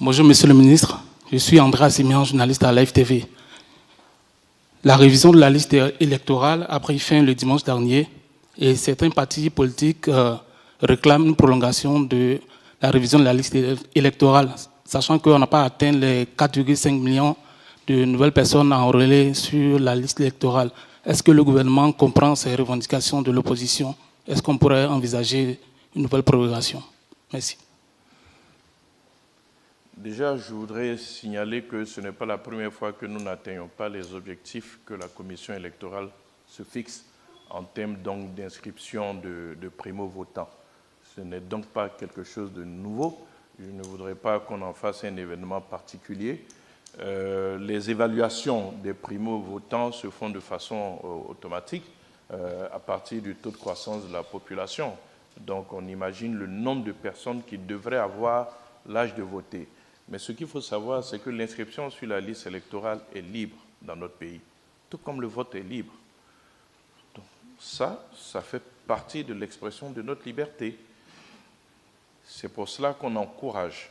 Bonjour, Monsieur le ministre. Je suis André Assimian, journaliste à Live TV. La révision de la liste électorale a pris fin le dimanche dernier et certains partis politiques réclament une prolongation de la révision de la liste électorale, sachant qu'on n'a pas atteint les 4,5 millions de nouvelles personnes enrôlées sur la liste électorale. Est-ce que le gouvernement comprend ces revendications de l'opposition? Est-ce qu'on pourrait envisager une nouvelle prolongation? Merci. Déjà, je voudrais signaler que ce n'est pas la première fois que nous n'atteignons pas les objectifs que la commission électorale se fixe en termes d'inscription de primo-votants. Ce n'est donc pas quelque chose de nouveau. Je ne voudrais pas qu'on en fasse un événement particulier. Les évaluations des primo-votants se font de façon automatique à partir du taux de croissance de la population. Donc on imagine le nombre de personnes qui devraient avoir l'âge de voter. Mais ce qu'il faut savoir, c'est que l'inscription sur la liste électorale est libre dans notre pays, tout comme le vote est libre. Donc ça fait partie de l'expression de notre liberté. C'est pour cela qu'on encourage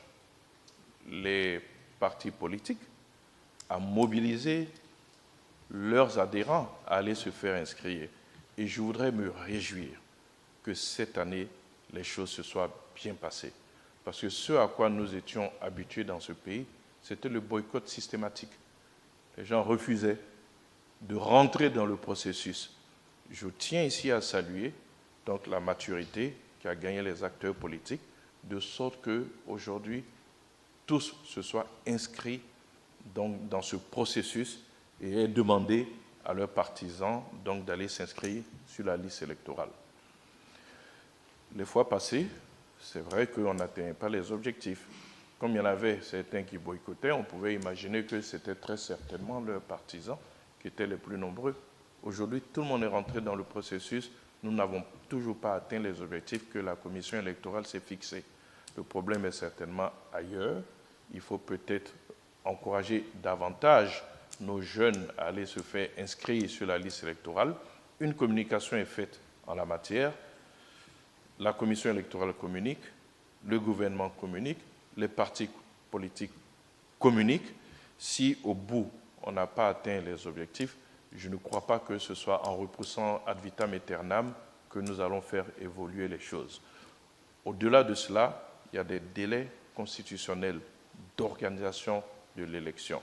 les partis politiques à mobiliser leurs adhérents à aller se faire inscrire. Et je voudrais me réjouir que cette année, les choses se soient bien passées. Parce que ce à quoi nous étions habitués dans ce pays, c'était le boycott systématique. Les gens refusaient de rentrer dans le processus. Je tiens ici à saluer donc, la maturité qu'a gagné les acteurs politiques, de sorte qu'aujourd'hui, tous se soient inscrits donc, dans ce processus et aient demandé à leurs partisans d'aller s'inscrire sur la liste électorale. Les fois passées, c'est vrai qu'on n'atteignait pas les objectifs. Comme il y en avait certains qui boycottaient, on pouvait imaginer que c'était très certainement leurs partisans qui étaient les plus nombreux. Aujourd'hui, tout le monde est rentré dans le processus. Nous n'avons toujours pas atteint les objectifs que la commission électorale s'est fixés. Le problème est certainement ailleurs. Il faut peut-être encourager davantage nos jeunes à aller se faire inscrire sur la liste électorale. Une communication est faite en la matière. La commission électorale communique, le gouvernement communique, les partis politiques communiquent. Si au bout, on n'a pas atteint les objectifs, je ne crois pas que ce soit en repoussant ad vitam aeternam que nous allons faire évoluer les choses. Au-delà de cela, il y a des délais constitutionnels d'organisation de l'élection.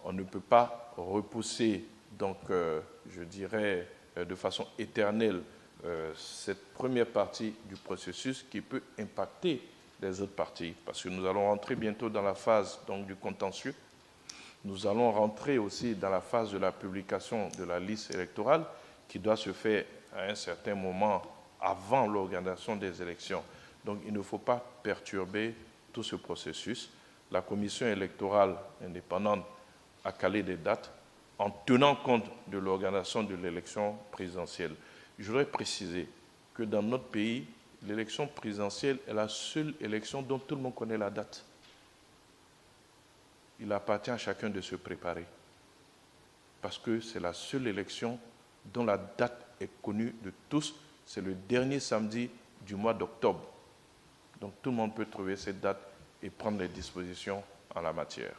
On ne peut pas repousser, donc, je dirais, de façon éternelle, cette première partie du processus qui peut impacter les autres parties, parce que nous allons rentrer bientôt dans la phase donc, du contentieux. Nous allons rentrer aussi dans la phase de la publication de la liste électorale qui doit se faire à un certain moment avant l'organisation des élections. Donc il ne faut pas perturber tout ce processus. La commission électorale indépendante a calé des dates en tenant compte de l'organisation de l'élection présidentielle. Je voudrais préciser que dans notre pays, l'élection présidentielle est la seule élection dont tout le monde connaît la date. Il appartient à chacun de se préparer. Parce que c'est la seule élection dont la date est connue de tous. C'est le dernier samedi du mois d'octobre. Donc tout le monde peut trouver cette date et prendre les dispositions en la matière.